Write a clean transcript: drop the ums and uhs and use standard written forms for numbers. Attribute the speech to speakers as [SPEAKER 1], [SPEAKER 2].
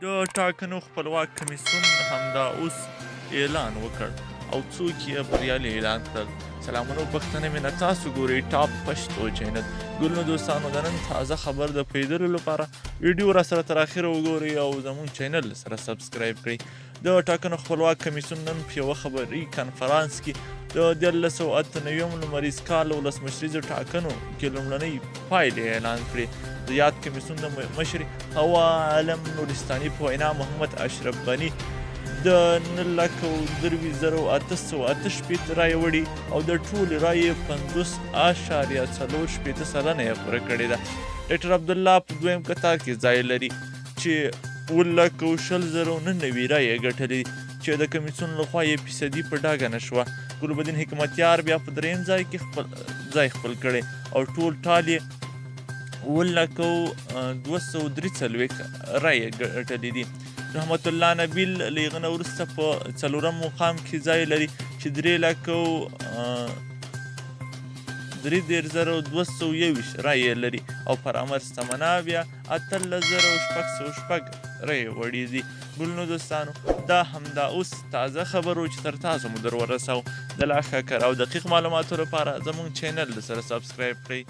[SPEAKER 1] د ټاکنو خپلواک کمیسیون همدا اوس اعلان وکړ او څوک یې بریالي اعلان کړل. سلامونه پښتنه مینه، تاسو ګورئ ټاپ پښتو چینل. ګلنو دوستانو، د نن تازه خبر د پیدلو لپاره ویډیو را سره تر اخره وګورئ او زموږ چینل سره سبسکرایب کړئ. د ټاکنو خپلواک کمیسیون نن په یوه خبري کنفرانس کې د 1998 لمریز کال ولسمشریزو ټاکنو کې لومړنۍ پایلې اعلان کړې. د یاد کمیسیون د مشر هوا عالم نورستاني په وینا محمد اشرف غني د 9,03,868 رایې وړي او د ټولې رایې 50.4 سلنه یې پوره کړې ده. ډاکټر عبدالله په دویم قطار کې ځای لري چې 10,20,099 رایې ګټلې چې د کمیسیون لخوا یې فیصدي په ډاګه نه شوه. ګلبدین حکمتیار بیا په دریم ځای کې ځای خپل کړی او ټول ټال یې 10,243 رایې ګټلې دي. رحمت الله نبیل له هغه نه وروسته په څلورم مقام کې ځای لري چې 3,02,221 رایې لري او فرامرز تمنا بیا 18,606 رایې وړي دي. ګلنو دوستانو، دا همدا اوس تازه خبرو چې تر تاسو مو در ورسو. د لا ښه کار او دقیق معلوماتو لپاره زموږ چینل سره سبسکرایب کړئ.